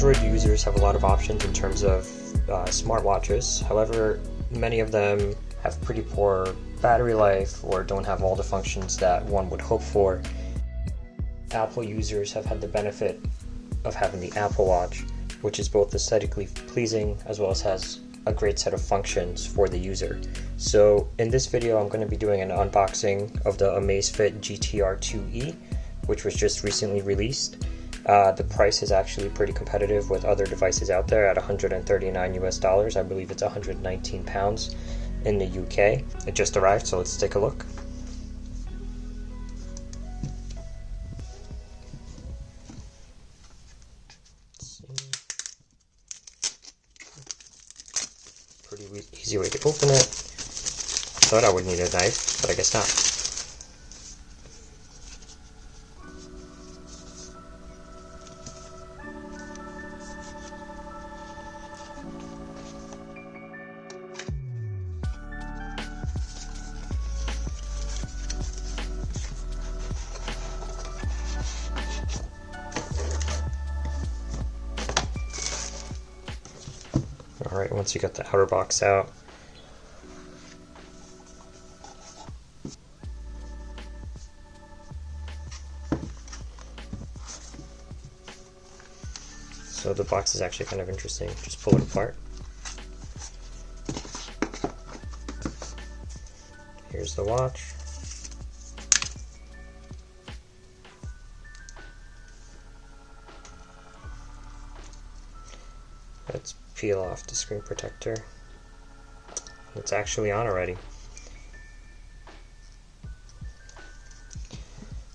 Android users have a lot of options in terms of smartwatches. However, many of them have pretty poor battery life or don't have all the functions that one would hope for. Apple users have had the benefit of having the Apple Watch, which is both aesthetically pleasing as well as has a great set of functions for the user. So in this video, I'm going to be doing an unboxing of the Amazfit GTR 2E, which was just recently released. The price is actually pretty competitive with other devices out there at $139 US. I believe it's 119 pounds in the UK. It just arrived, so let's take a look. Pretty easy way to open it. Thought I would need a knife, but I guess not. Alright, once you get the outer box out, so the box is actually kind of interesting. Just pull it apart. Here's the watch. Let's peel off the screen protector. It's actually on already.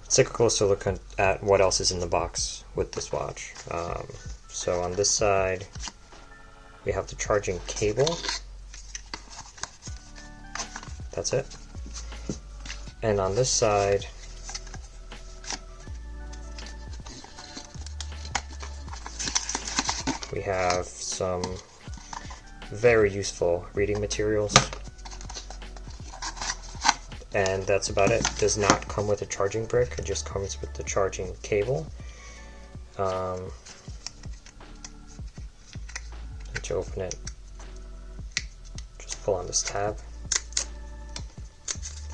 Let's take a closer look at what else is in the box with this watch. So on this side, we have the charging cable. That's it. And on this side, we have some very useful reading materials, and that's about it. It does not come with a charging brick, it just comes with the charging cable. To open it, just pull on this tab,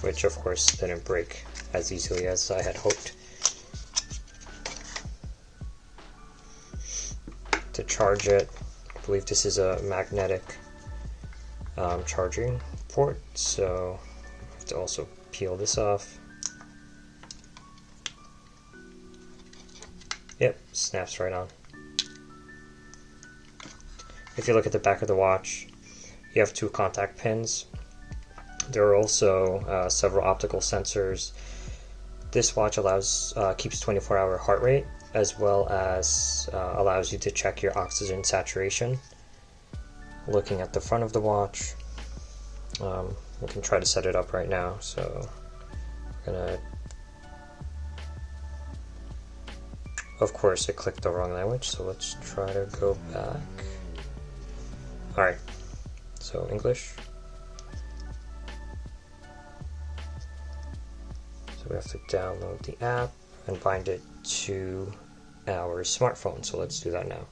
which of course didn't break as easily as I had hoped. To charge it, I believe this is a magnetic charging port, so I have to also peel this off. Yep, snaps right on. If you look at the back of the watch, you have 2 contact pins. There are also several optical sensors. This watch keeps 24-hour heart rate, as well as allows you to check your oxygen saturation. Looking at the front of the watch, we can try to set it up right now. So I'm gonna, of course it clicked the wrong language, so let's try to go back. Alright, so English. So we have to download the app and bind it to our smartphone, so let's do that now.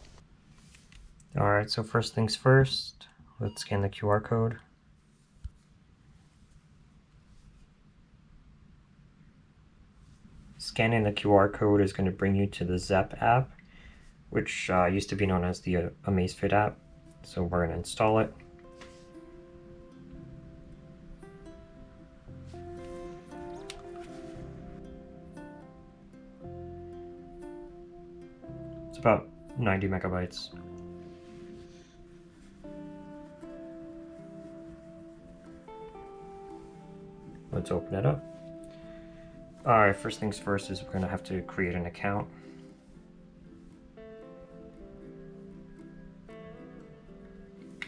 Alright, so first things first, let's scan the QR code. Scanning the QR code is going to bring you to the Zepp app, which used to be known as the Amazfit app. So we're going to install it. It's about 90 megabytes. Let's open it up. Alright, first things first is we're going to have to create an account.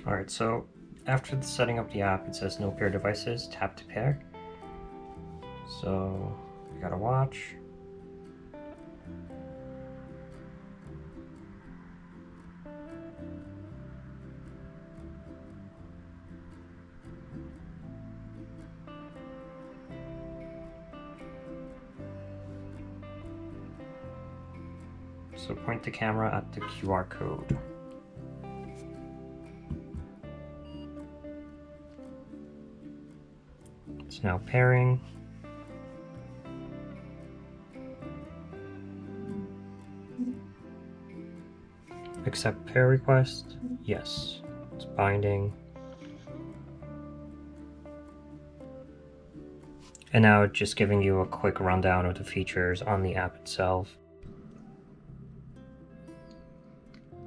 Alright, so after setting up the app, it says no pair devices, tap to pair. So we got a watch. So point the camera at the QR code. It's now pairing. Accept pair request. Yes. It's binding. And now it's just giving you a quick rundown of the features on the app itself.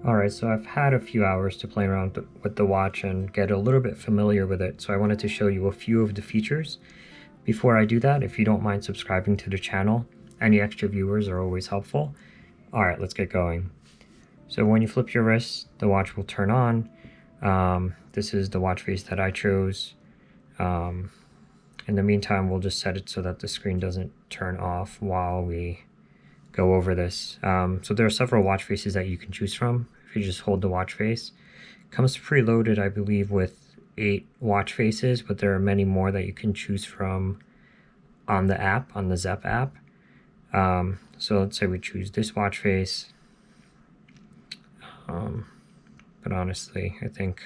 Alright, so I've had a few hours to play around with the watch and get a little bit familiar with it, so I wanted to show you a few of the features. Before I do that, if you don't mind subscribing to the channel, any extra viewers are always helpful. Alright, let's get going. So when you flip your wrist, the watch will turn on. This is the watch face that I chose. In the meantime, we'll just set it so that the screen doesn't turn off while we go over this. So there are several watch faces that you can choose from. If you just hold the watch face, it comes preloaded, I believe, with 8 watch faces, but there are many more that you can choose from on the app, on the Zepp app. So let's say we choose this watch face. But honestly, I think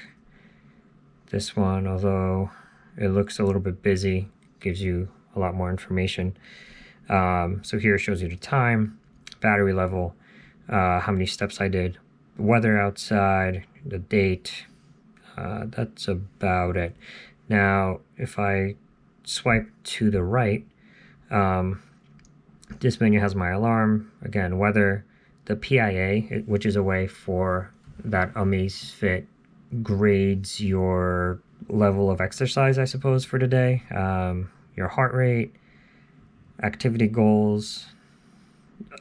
this one, although it looks a little bit busy, gives you a lot more information. So here it shows you the time, battery level, how many steps I did, the weather outside, the date. That's about it. Now, if I swipe to the right, this menu has my alarm, again, weather, the PIA, which is a way for that Amazfit grades your level of exercise, I suppose, for the day, your heart rate, activity goals,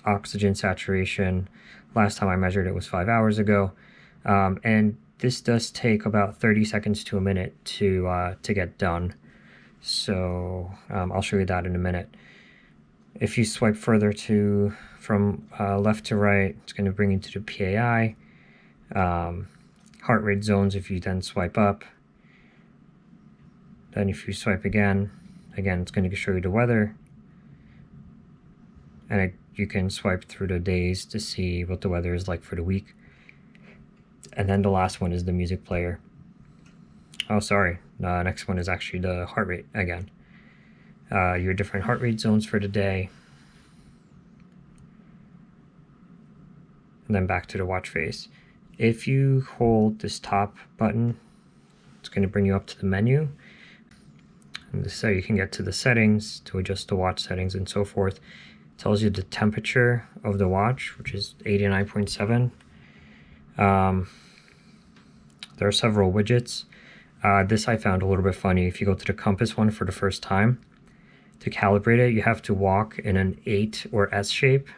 oxygen saturation. Last time I measured it was 5 hours ago, and this does take about 30 seconds to a minute to get done. So I'll show you that in a minute. If you swipe further from left to right, it's going to bring you to the PAI, heart rate zones if you then swipe up. Then if you swipe again, it's going to show you the weather. And you can swipe through the days to see what the weather is like for the week. And then the last one is the music player. Oh, sorry. Next one is actually the heart rate again. Your different heart rate zones for the day. And then back to the watch face. If you hold this top button, it's going to bring you up to the menu. And this is how you can get to the settings, to adjust the watch settings and so forth. It tells you the temperature of the watch, which is 89.7. There are several widgets. This I found a little bit funny. If you go to the compass one for the first time, to calibrate it, you have to walk in an 8 or S shape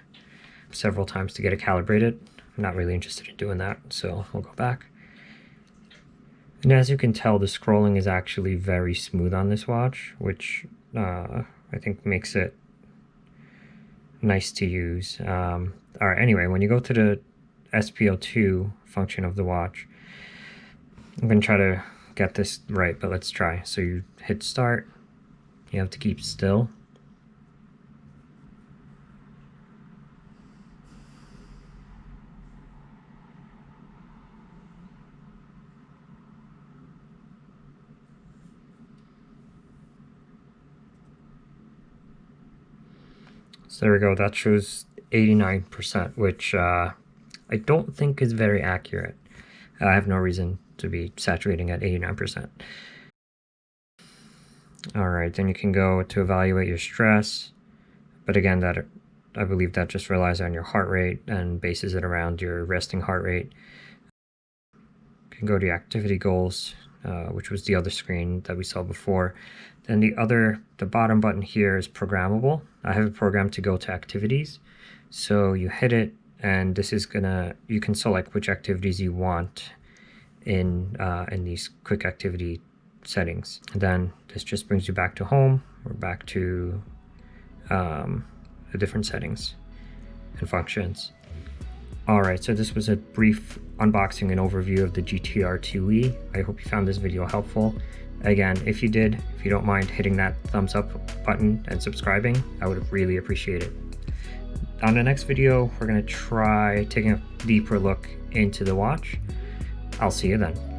several times to get it calibrated. I'm not really interested in doing that, so we'll go back. And as you can tell, the scrolling is actually very smooth on this watch, which I think makes it nice to use. All right, anyway, when you go to the SPO2 function of the watch, I'm going to try to get this right, but let's try. So you hit start, you have to keep still. So there we go, that shows 89%, which I don't think is very accurate. I have no reason to be saturating at 89%. Alright, then you can go to evaluate your stress, but again, that I believe that just relies on your heart rate and bases it around your resting heart rate. You can go to activity goals, which was the other screen that we saw before. Then the bottom button here is programmable. I have it programmed to go to activities. So you hit it, and this is you can select which activities you want in these quick activity settings. And then this just brings you back to home, or back to the different settings and functions. Alright, so this was a brief unboxing and overview of the GTR 2E. I hope you found this video helpful. Again, if you did, if you don't mind hitting that thumbs up button and subscribing, I would really appreciate it. on the next video, we're going to try taking a deeper look into the watch. I'll see you then.